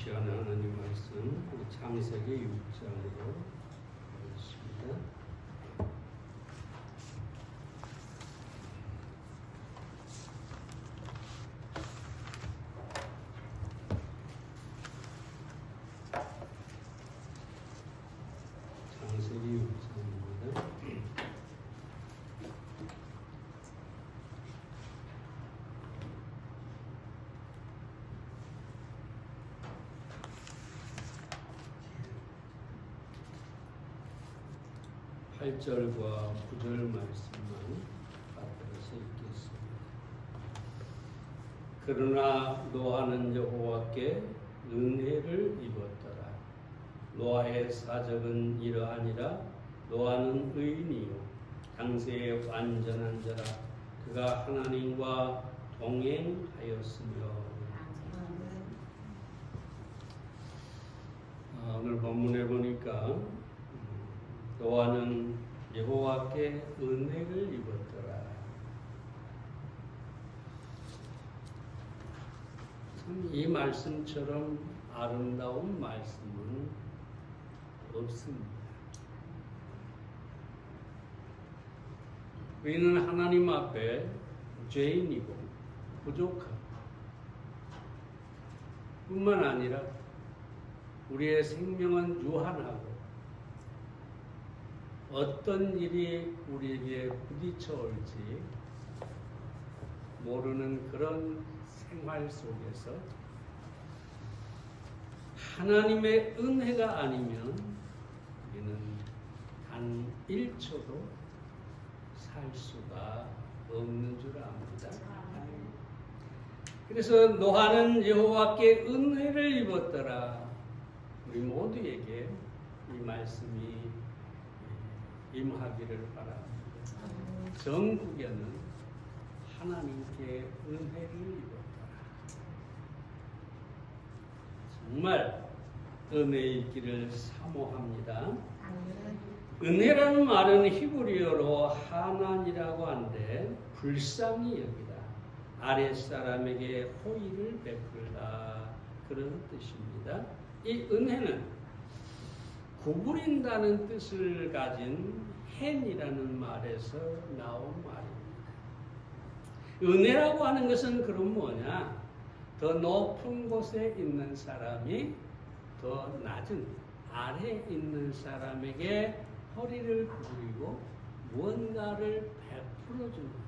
시간에 하나님 말씀 우리 창세기 6장으로 보겠습니다. 창세기 6장입니다. 팔절과 9절 말씀만 받들어서 읽겠습니다. 그러나 노아는 여호와께 은혜를 입었더라. 노아의 사적은 이러하니라. 노아는 의인이요 당세의 완전한 자라. 그가 하나님과 동행하였으며. 오늘 본문에 보니까 노아는 여호와께 은혜를 입었더라. 참 이 말씀처럼 아름다운 말씀은 없습니다. 우리는 하나님 앞에 죄인이고 부족하고 뿐만 아니라 우리의 생명은 유한하고 어떤 일이 우리에게 부딪혀 올지 모르는 그런 생활 속에서 하나님의 은혜가 아니면 우리는 단 1초도 살 수가 없는 줄 압니다. 그래서 노아는 여호와께 은혜를 입었더라. 우리 모두에게 이 말씀이 임하기를 바랍니다. 전국에는 하나님께 은혜를 입었더라. 정말 은혜 있기를 사모합니다. 은혜라는 말은 히브리어로 하난이라고 하는데 불쌍히 여기다, 아랫사람에게 호의를 베풀다, 그런 뜻입니다. 이 은혜는 구부린다는 뜻을 가진 헨이라는 말에서 나온 말입니다. 은혜라고 하는 것은 그럼 뭐냐? 더 높은 곳에 있는 사람이 더 낮은 아래에 있는 사람에게 허리를 구부리고 무언가를 베풀어 주는 것.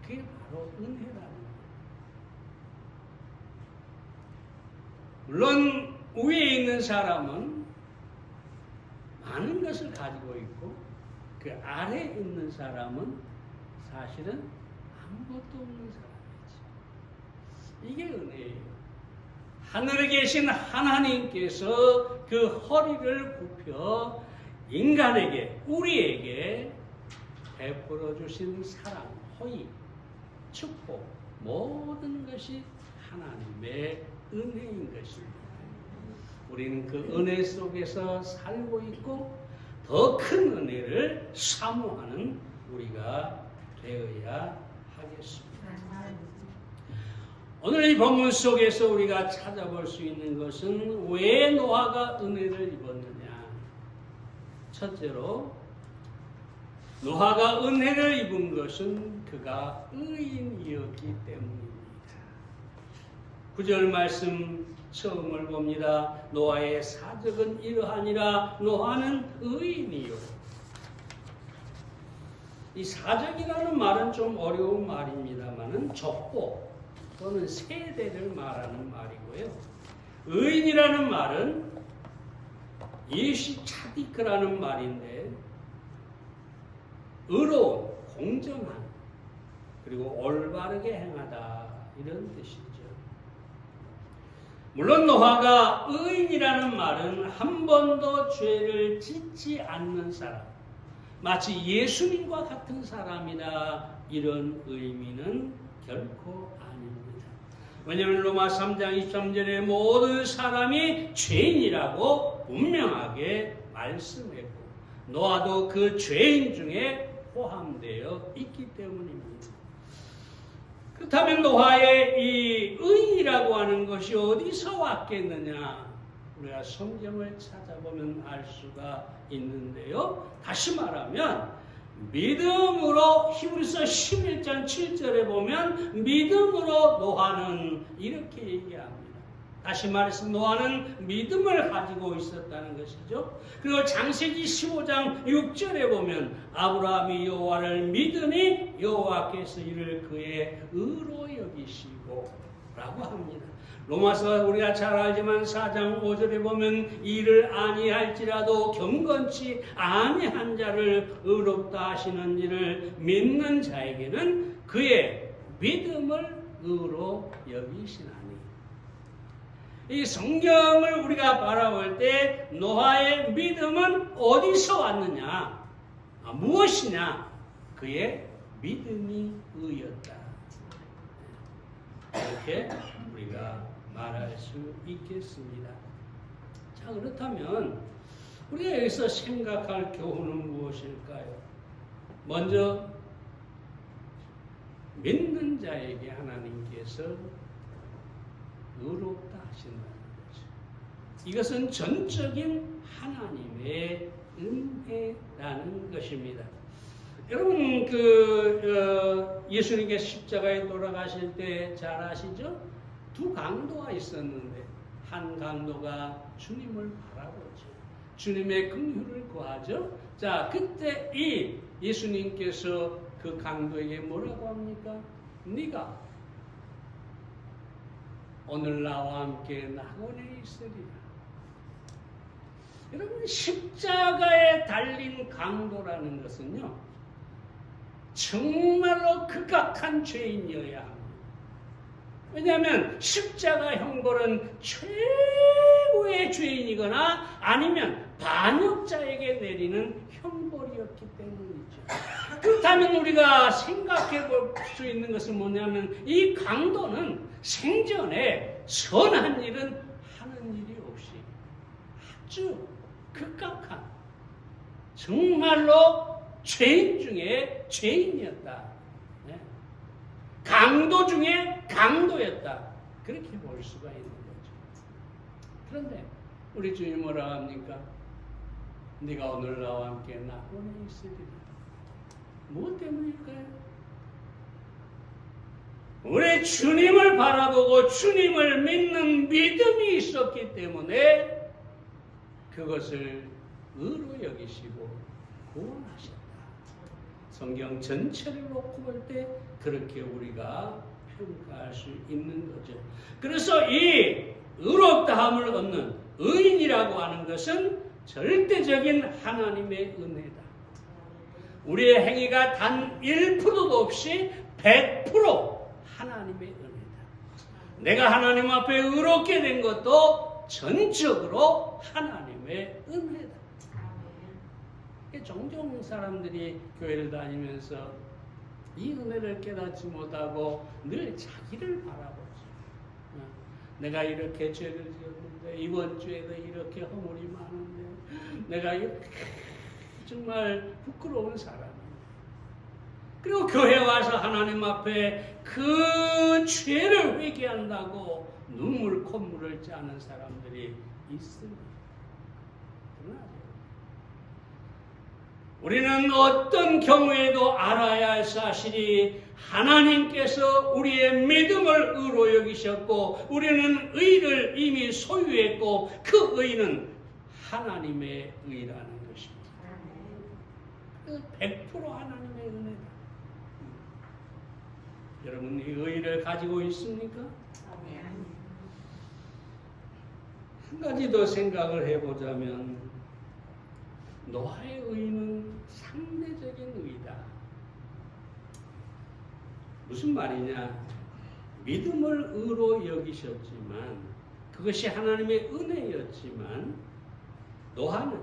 그게 바로 은혜라는 거예요. 물론 위에 있는 사람은 많은 것을 가지고 있고 그 아래에 있는 사람은 사실은 아무것도 없는 사람이지. 이게 은혜예요. 하늘에 계신 하나님께서 그 허리를 굽혀 인간에게, 우리에게 베풀어 주신 사랑, 호의, 축복, 모든 것이 하나님의 은혜인 것입니다. 우리는 그 은혜 속에서 살고 있고 더 큰 은혜를 사모하는 우리가 되어야 하겠습니다. 오늘 이 본문 속에서 우리가 찾아볼 수 있는 것은 왜 노아가 은혜를 입었느냐. 첫째로 노아가 은혜를 입은 것은 그가 의인이었기 때문입니다. 9절 말씀 처음을 봅니다. 노아의 사적은 이러하니라. 노아는 의인이요. 이 사적이라는 말은 좀 어려운 말입니다만은 족보 또는 세대를 말하는 말이고요. 의인이라는 말은 예시 차디크라는 말인데 의로운, 공정한, 그리고 올바르게 행하다, 이런 뜻이죠. 물론 노아가 의인이라는 말은 한 번도 죄를 짓지 않는 사람, 마치 예수님과 같은 사람이다, 이런 의미는 결코 아닙니다. 왜냐하면 로마 3장 23절에 모든 사람이 죄인이라고 분명하게 말씀했고 노아도 그 죄인 중에 포함되어 있기 때문입니다. 그렇다면 노아의 이 의인이라고 하는 것이 어디서 왔겠느냐? 우리가 성경을 찾아보면 알 수가 있는데요. 다시 말하면 믿음으로 히브리서 11장 7절에 보면 믿음으로 노아는 이렇게 얘기합니다. 다시 말해서 노아는 믿음을 가지고 있었다는 것이죠. 그리고 창세기 15장 6절에 보면 아브라함이 여호와를 믿으니 여호와께서 이를 그의 의로 여기시고 라고 합니다. 로마서 우리가 잘 알지만 4장 5절에 보면 이를 아니할지라도 경건치 아니한 자를 의롭다 하시는 이를 믿는 자에게는 그의 믿음을 의로 여기시나니. 이 성경을 우리가 바라볼 때 노아의 믿음은 어디서 왔느냐? 무엇이냐? 그의 믿음이 의였다. 이렇게 우리가 말할 수 있겠습니다. 자, 그렇다면 우리가 여기서 생각할 교훈은 무엇일까요? 먼저 믿는 자에게 하나님께서 의롭다 하신다는 거죠. 이것은 전적인 하나님의 은혜라는 것입니다. 여러분 예수님께서 십자가에 돌아가실 때 잘 아시죠? 두 강도가 있었는데 한 강도가 주님을 바라보죠. 주님의 긍휼을 구하죠. 자, 그때 이 예수님께서 그 강도에게 뭐라고 합니까? 네가 오늘 나와 함께 낙원에 있으리라. 여러분, 십자가에 달린 강도라는 것은요, 정말로 극악한 죄인이어야 합니다. 왜냐하면 십자가 형벌은 최고의 죄인이거나 아니면 반역자에게 내리는 형벌이었기 때문이죠. 그렇다면 우리가 생각해 볼 수 있는 것은 뭐냐면 이 강도는 생전에 선한 일은 하는 일이 없이 아주 극악한 정말로 죄인 중에 죄인이었다. 강도 중에 강도였다. 그렇게 볼 수가 있는 거죠. 그런데 우리 주님 뭐라 합니까? 네가 오늘 나와 함께 낙원에 있으리라. 무엇 때문일까요? 우리 주님을 바라보고 주님을 믿는 믿음이 있었기 때문에 그것을 의로 여기시고 구원하셨다. 성경 전체를 놓고 볼 때 그렇게 우리가 평가할 수 있는 거죠. 그래서 이 의롭다함을 얻는 의인이라고 하는 것은 절대적인 하나님의 은혜다. 우리의 행위가 단 1%도 없이 100% 하나님의 은혜다. 내가 하나님 앞에 의롭게 된 것도 전적으로 하나님의 은혜다. 종종 사람들이 교회를 다니면서 이 은혜를 깨닫지 못하고 늘 자기를 바라보죠. 내가 이렇게 죄를 지었는데 이번 주에도 이렇게 허물이 많은데 내가 정말 부끄러운 사람이에요. 그리고 교회 와서 하나님 앞에 그 죄를 회개한다고 눈물 콧물을 짜는 사람들이 있습니다. 우리는 어떤 경우에도 알아야 할 사실이 하나님께서 우리의 믿음을 의로 여기셨고 우리는 의를 이미 소유했고 그 의는 하나님의 의라는 것입니다. 100% 하나님의 은혜다. 여러분 이 의를 가지고 있습니까? 한 가지 더 생각을 해보자면 노아의 의는 상대적인 의다. 무슨 말이냐? 믿음을 의로 여기셨지만 그것이 하나님의 은혜였지만 노아는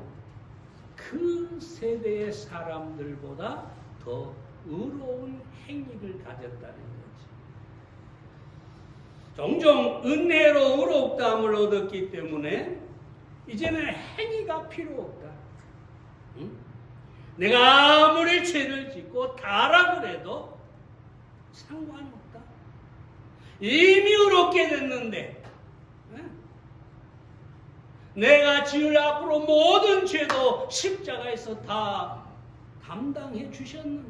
그 세대의 사람들보다 더 의로운 행위를 가졌다는 거지. 종종 은혜로 의롭다함을 얻었기 때문에 이제는 행위가 필요 없다. 내가 아무리 죄를 짓고 타락을 해도 상관없다. 이미 의롭게 됐는데 내가 지을 앞으로 모든 죄도 십자가에서 다 담당해 주셨는데,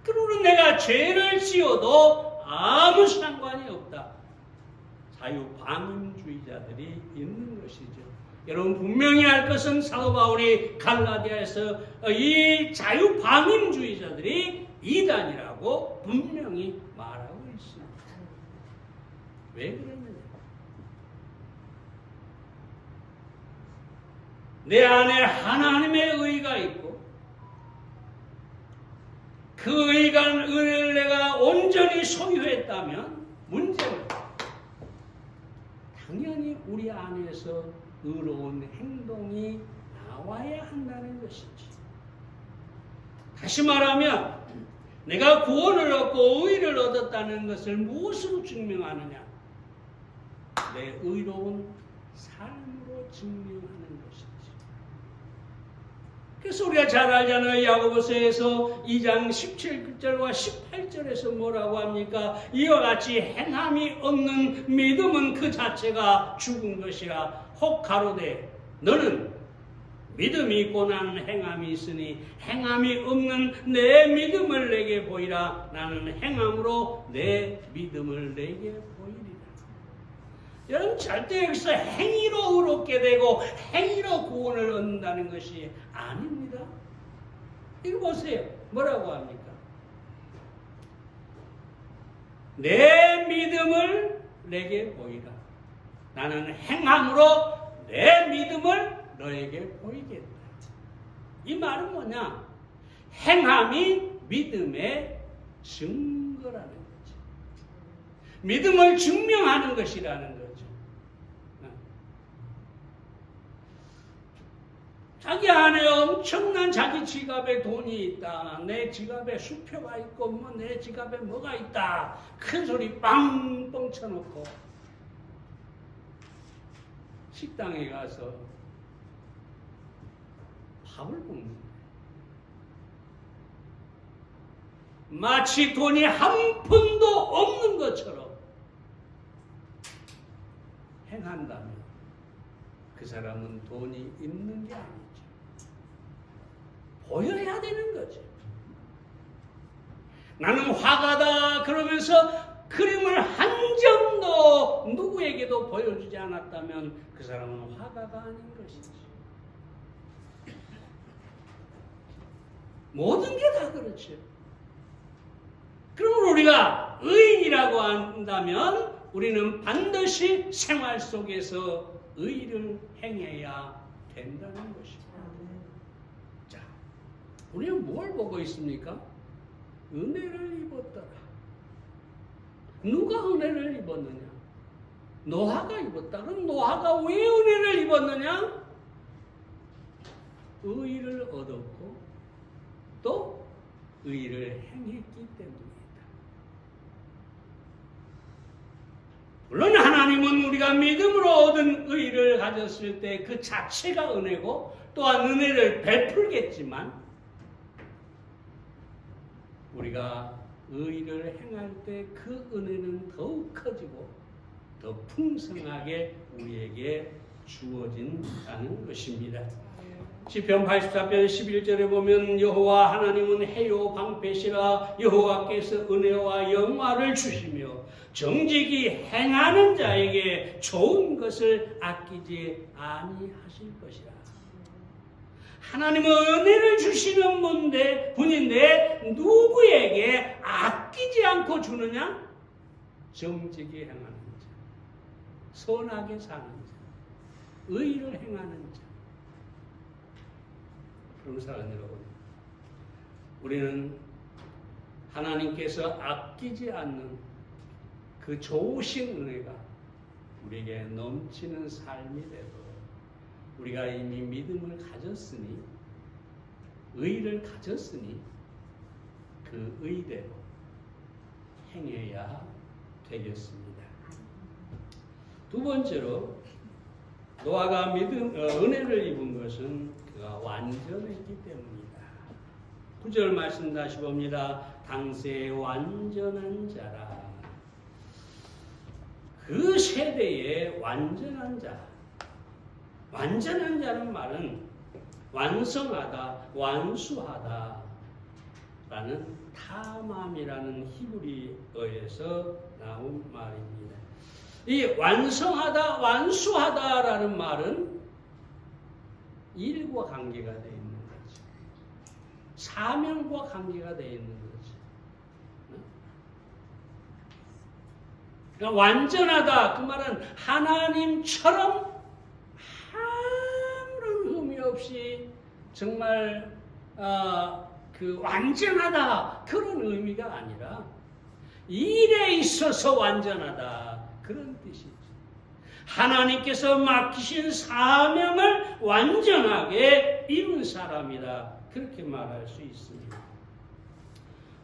그러므로 내가 죄를 지어도 아무 상관이 없다. 자유방임주의자들이 있는 것이죠. 여러분 분명히 알 것은 사도 바울이 갈라디아에서 이 자유방임주의자들이 이단이라고 분명히 말하고 있습니다. 왜 그러느냐? 내 안에 하나님의 의가 있고 그 은혜를 내가 온전히 소유했다면 문제는 당연히 우리 안에서 의로운 행동이 나와야 한다는 것이지. 다시 말하면 내가 구원을 얻고 의를 얻었다는 것을 무엇으로 증명하느냐? 내 의로운 삶으로 증명하는 것이지. 그래서 우리가 잘 알잖아요. 야고보서에서 2장 17절과 18절에서 뭐라고 합니까? 이와 같이 행함이 없는 믿음은 그 자체가 죽은 것이라. 혹 가로되 너는 믿음이 있고 나는 행함이 있으니 행함이 없는 내 믿음을 내게 보이라. 나는 행함으로 내 믿음을 내게 보이리라. 여러분 절대 여기서 행위로 의롭게 되고 행위로 구원을 얻는다는 것이 아닙니다. 이거 보세요. 뭐라고 합니까? 내 믿음을 내게 보이라. 나는 행함으로 내 믿음을 너에게 보이겠다. 이 말은 뭐냐? 행함이 믿음의 증거라는 거죠. 믿음을 증명하는 것이라는 거죠. 자기 안에 엄청난 자기 지갑에 돈이 있다. 내 지갑에 수표가 있고 뭐 내 지갑에 뭐가 있다. 큰 소리 빵빵 쳐놓고 식당에 가서 밥을 먹는 거예요. 마치 돈이 한 푼도 없는 것처럼 행한다면 그 사람은 돈이 있는 게 아니죠. 보여야 되는 거죠. 나는 화가다 그러면서 그림을 한 점도 누구에게도 보여주지 않았다면 그 사람은 화가가 아닌 것이지. 모든 게 다 그렇죠. 그러므로 우리가 의인이라고 한다면 우리는 반드시 생활 속에서 의를 행해야 된다는 것입니다. 자, 우리는 뭘 보고 있습니까? 은혜를 입었더라. 누가 은혜를 입었느냐? 노아가 입었다. 그럼 노아가 왜 은혜를 입었느냐? 의를 얻었고 또 의를 행했기 때문이다. 물론 하나님은 우리가 믿음으로 얻은 의를 가졌을 때 그 자체가 은혜고 또한 은혜를 베풀겠지만 우리가 의를 행할 때 그 은혜는 더욱 커지고 더 풍성하게 우리에게 주어진다는 것입니다. 시편 84편 11절에 보면 여호와 하나님은 해요 방패시라. 여호와께서 은혜와 영화를 주시며 정직이 행하는 자에게 좋은 것을 아끼지 아니하실 것이라. 하나님은 은혜를 주시는 분인데 누구에게 아끼지 않고 주느냐? 정직이 행하는 자, 선하게 사는 자, 의를 행하는 자. 그럼 사랑하는 여러분, 우리는 하나님께서 아끼지 않는 그 좋으신 은혜가 우리에게 넘치는 삶이 되도록 우리가 이미 믿음을 가졌으니 의를 가졌으니 그 의대로 행해야 되겠습니다. 두 번째로 노아가 은혜를 입은 것은 그가 완전했기 때문이다. 9절 말씀 다시 봅니다. 당세 완전한 자라. 그 세대의 완전한 자. 완전한 자는 말은 완성하다, 완수하다 라는 타맘이라는 히브리어에서 나온 말입니다. 이 완성하다, 완수하다라는 말은 일과 관계가 되어 있는 거죠. 사명과 관계가 되어 있는 거죠. 그러니까 완전하다 그 말은 하나님처럼 아무런 흠이 없이 정말 그 완전하다 그런 의미가 아니라 일에 있어서 완전하다 그런 뜻이죠. 하나님께서 맡기신 사명을 완전하게 이룬 사람이다 그렇게 말할 수 있습니다.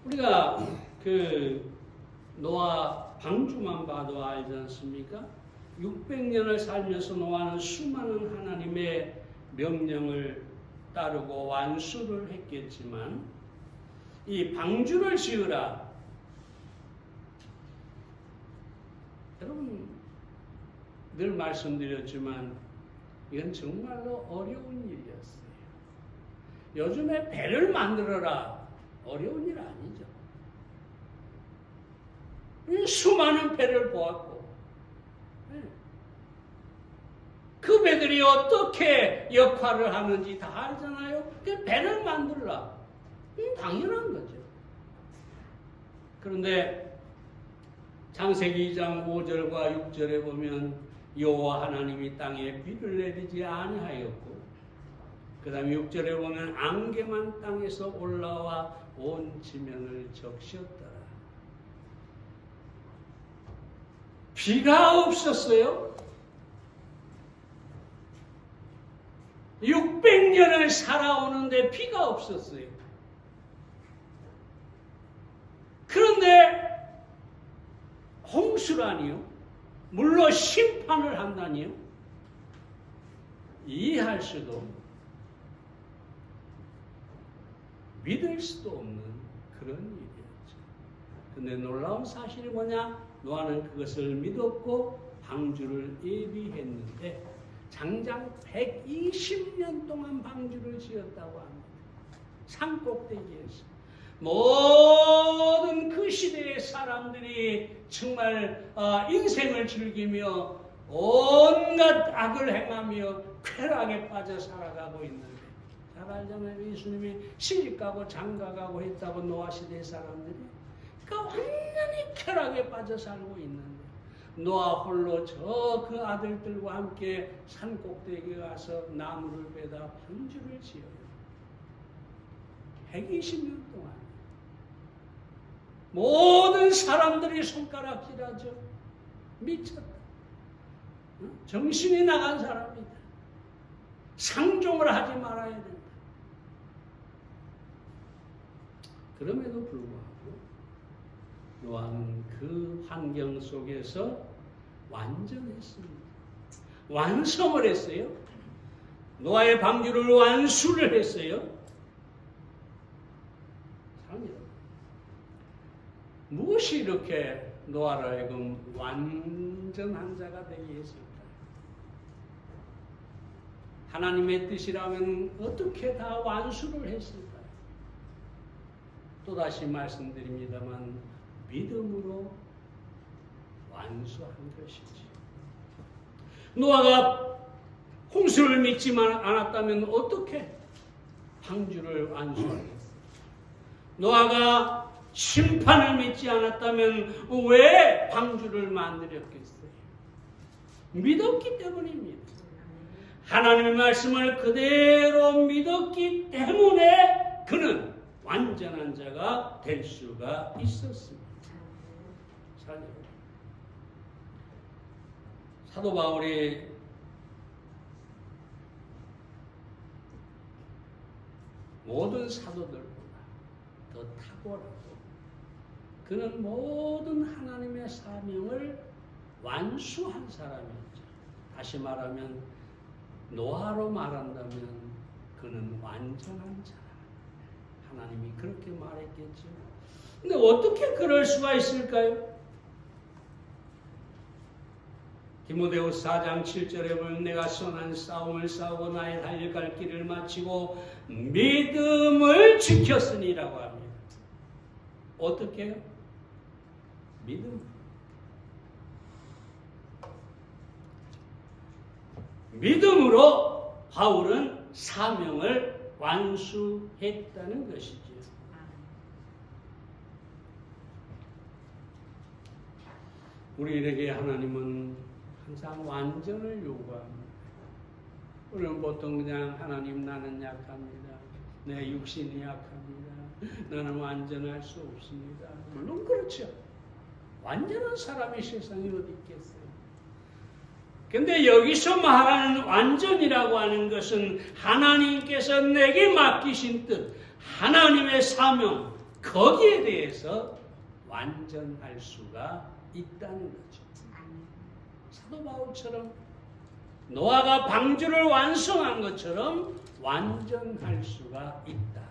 우리가 그 노아 방주만 봐도 알지 않습니까? 600년을 살면서 노아는 수많은 하나님의 명령을 따르고 완수를 했겠지만 이 방주를 지으라. 여러분 늘 말씀드렸지만 이건 정말로 어려운 일이었어요. 요즘에 배를 만들어라. 어려운 일 아니죠. 수많은 배를 보았고 그 배들이 어떻게 역할을 하는지 다 알잖아요. 그 배를 만들라. 당연한 거죠. 그런데 창세기 2장 5절과 6절에 보면 여호와 하나님이 땅에 비를 내리지 아니하였고 그 다음에 6절에 보면 안개만 땅에서 올라와 온 지면을 적시었더라. 비가 없었어요. 600년을 살아오는데 비가 없었어요. 그런데 홍수라니요? 물로 심판을 한다니요? 이해할 수도 없는, 믿을 수도 없는 그런 일이었죠. 근데 놀라운 사실이 뭐냐? 노아는 그것을 믿었고 방주를 예비했는데 장장 120년 동안 방주를 지었다고 합니다. 산 꼭대기에서. 모든 그 시대의 사람들이 정말 인생을 즐기며 온갖 악을 행하며 쾌락에 빠져 살아가고 있는데 잘 알잖아요. 예수님이 시집가고 장가가고 했다고 노아 시대의 사람들이 그러니까 완전히 쾌락에 빠져 살고 있는데 노아 홀로 저 그 아들들과 함께 산 꼭대기에 가서 나무를 베다 방주를 지어요. 120년 동안 모든 사람들이 손가락질하죠. 미쳤다. 정신이 나간 사람이다. 상종을 하지 말아야 된다. 그럼에도 불구하고 노아는 그 환경 속에서 완전했습니다. 완성을 했어요. 노아의 방주를 완수를 했어요. 사랑합니다. 무엇이 이렇게 노아를 하여금 완전한 자가 되게 했을까? 하나님의 뜻이라면 어떻게 다 완수를 했을까? 또다시 말씀드립니다만 믿음으로 완수한 것이지. 노아가 홍수를 믿지만 않았다면 어떻게 방주를 완수하겠어요? 노아가 심판을 믿지 않았다면 왜 방주를 만들었겠어요? 믿었기 때문입니다. 하나님의 말씀을 그대로 믿었기 때문에 그는 완전한 자가 될 수가 있었습니다. 사도 바울이 모든 사도들보다 더 탁월하고 그는 모든 하나님의 사명을 완수한 사람이었죠. 다시 말하면 노아로 말한다면 그는 완전한 자. 하나님이 그렇게 말했겠죠. 근데 어떻게 그럴 수가 있을까요? 디모데후서 4장 7절에 보면 내가 선한 싸움을 싸우고 나의 달려갈 길을 마치고 믿음을 지켰으니라고 합니다. 어떻게 해요? 믿음. 믿음으로 바울은 사명을 완수했다는 것이죠. 우리에게 하나님은 항상 완전을 요구합니다. 우리는 보통 그냥 하나님 나는 약합니다. 내 육신이 약합니다. 나는 완전할 수 없습니다. 물론 그렇죠. 완전한 사람이 세상에 어디 있겠어요. 근데 여기서 말하는 완전이라고 하는 것은 하나님께서 내게 맡기신 뜻, 하나님의 사명, 거기에 대해서 완전할 수가 있다는 거죠. 사도 바울처럼 노아가 방주를 완성한 것처럼 완전할 수가 있다.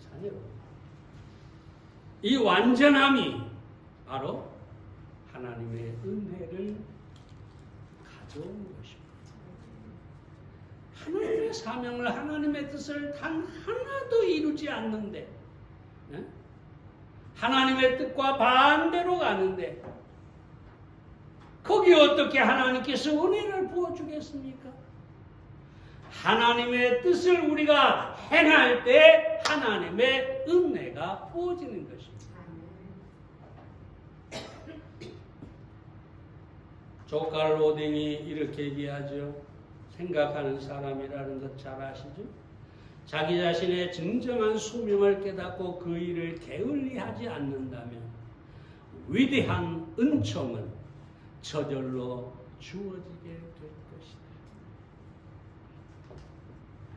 자, 여러분, 이 완전함이 바로 하나님의 은혜를 가져온 것입니다. 하나님의 사명을, 하나님의 뜻을 단 하나도 이루지 않는데, 하나님의 뜻과 반대로 가는데, 거기 어떻게 하나님께서 은혜를 부어주겠습니까? 하나님의 뜻을 우리가 행할 때 하나님의 은혜가 부어지는 것입니다. 조칼 로딩이 이렇게 얘기하죠. 생각하는 사람이라는 것 잘 아시죠? 자기 자신의 진정한 수명을 깨닫고 그 일을 게을리하지 않는다면 위대한 은총은 저절로 주어지게 될 것이다.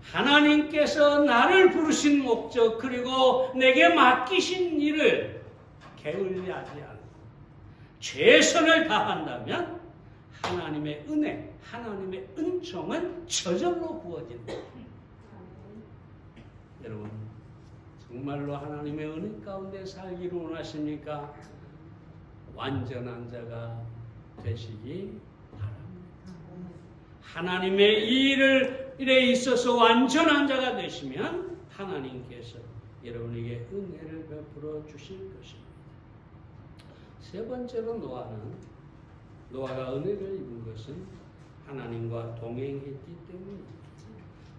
하나님께서 나를 부르신 목적 그리고 내게 맡기신 일을 게을리하지 않고 최선을 다한다면 하나님의 은혜, 하나님의 은총은 저절로 부어진다. 여러분, 정말로 하나님의 은혜 가운데 살기를 원하십니까? 완전한 자가 되시기 바랍니다. 하나님의 일에 있어서 완전한 자가 되시면 하나님께서 여러분에게 은혜를 베풀어 주실 것입니다. 세 번째로 노아가 은혜를 입은 것은 하나님과 동행했기 때문입니다.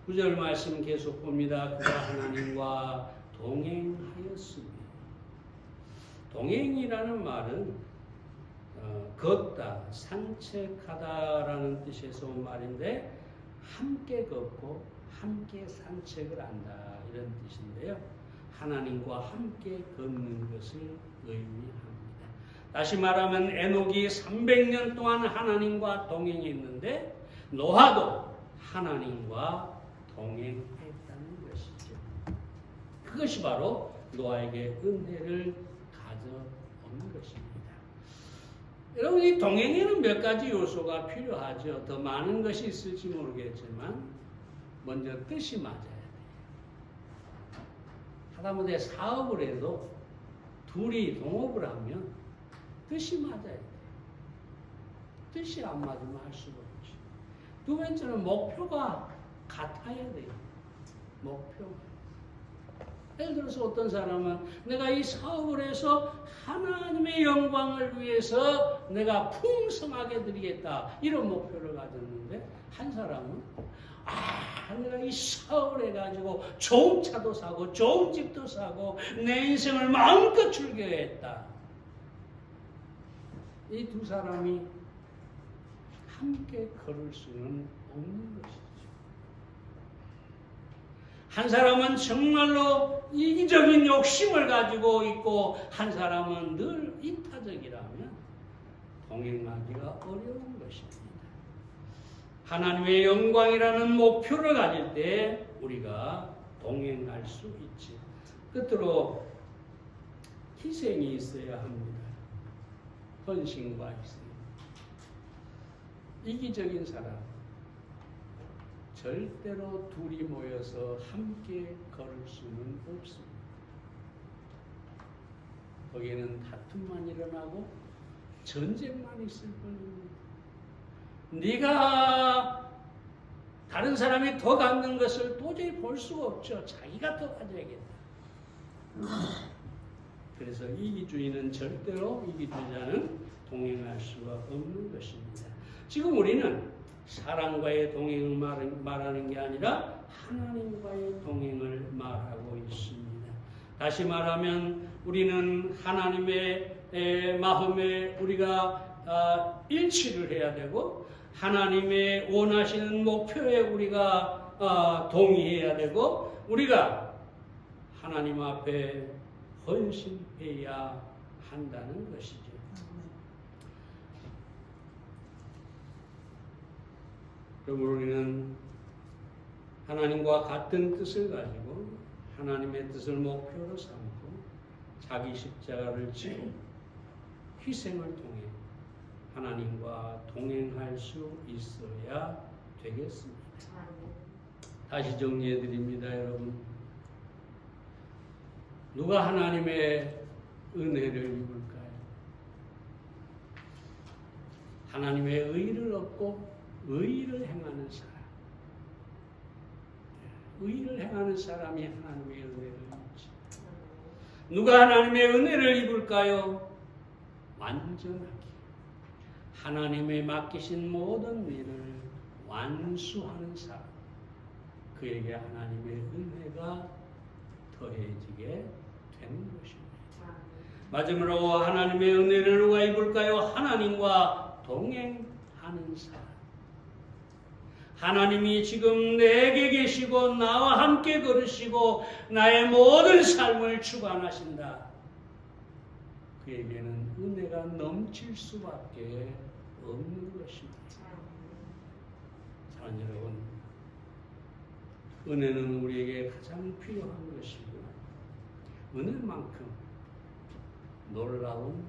9절 말씀 계속 봅니다. 그가 하나님과 동행하였습니다. 동행이라는 말은 걷다, 산책하다라는 뜻에서 온 말인데 함께 걷고 함께 산책을 한다 이런 뜻인데요. 하나님과 함께 걷는 것을 의미합니다. 다시 말하면 에녹이 300년 동안 하나님과 동행했는데 노아도 하나님과 동행했다는 것이죠. 그것이 바로 노아에게 은혜를 가져온 것입니다. 여러분, 이 동행에는 몇 가지 요소가 필요하죠. 더 많은 것이 있을지 모르겠지만 먼저 뜻이 맞아야 돼요. 하다못해 사업을 해도 둘이 동업을 하면 뜻이 맞아야 돼요. 뜻이 안 맞으면 할 수가 없죠. 두 번째는 목표가 같아야 돼요. 목표가. 예를 들어서 어떤 사람은 내가 이 사업을 해서 하나님의 영광을 위해서 내가 풍성하게 드리겠다 이런 목표를 가졌는데 한 사람은 내가 이 사업을 해가지고 좋은 차도 사고 좋은 집도 사고 내 인생을 마음껏 즐겨야겠다. 이 두 사람이 함께 걸을 수는 없는 것이죠. 한 사람은 정말로 이기적인 욕심을 가지고 있고 한 사람은 늘 이타적이라면 동행하기가 어려운 것입니다. 하나님의 영광이라는 목표를 가질 때 우리가 동행할 수 있지. 끝으로 희생이 있어야 합니다. 헌신과 희생. 이기적인 사람 절대로 둘이 모여서 함께 걸을 수는 없습니다. 거기에는 다툼만 일어나고 전쟁만 있을 뿐입니다. 네가 다른 사람이 더 갖는 것을 도저히 볼 수가 없죠. 자기가 더 가져야겠다. 그래서 이기주의는 절대로 이기주의자는 동행할 수가 없는 것입니다. 지금 우리는 사람과의 동행을 말하는 게 아니라 하나님과의 동행을 말하고 있습니다. 다시 말하면 우리는 하나님의 마음에 우리가 일치를 해야 되고 하나님의 원하시는 목표에 우리가 동의해야 되고 우리가 하나님 앞에 헌신해야 한다는 것이죠. 그럼 우리는 하나님과 같은 뜻을 가지고 하나님의 뜻을 목표로 삼고 자기 십자가를 지고 희생을 통해 하나님과 동행할 수 있어야 되겠습니다. 다시 정리해 드립니다, 여러분. 누가 하나님의 은혜를 입을까요? 하나님의 의를 얻고 의를 행하는 사람. 의를 행하는 사람이 하나님의 은혜를 입지. 누가 하나님의 은혜를 입을까요? 완전하게 하나님의 맡기신 모든 일을 완수하는 사람. 그에게 하나님의 은혜가 더해지게 되는 것입니다. 마지막으로 하나님의 은혜를 누가 입을까요? 하나님과 동행하는 사람. 하나님이 지금 내게 계시고 나와 함께 걸으시고 나의 모든 삶을 주관하신다. 그에게는 은혜가 넘칠 수밖에 없는 것입니다. 사랑하는 여러분, 은혜는 우리에게 가장 필요한 것이고 은혜만큼 놀라운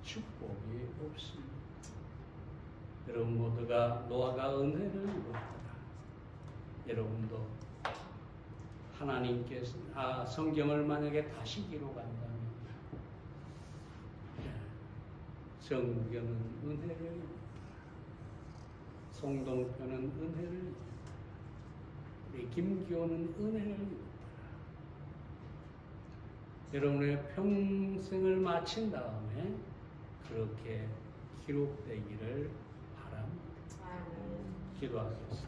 축복이 없습니다. 여러분 모두가 노아가 은혜를 입었더라. 여러분도 하나님께서 성경을 만약에 다시 기록한다면 정경은 은혜를 입었다. 송동표는 은혜를 입었다. 우리 김기호는 은혜를 입었다. 여러분의 평생을 마친 다음에 그렇게 기록되기를 바랍니다. 기도하겠습니다.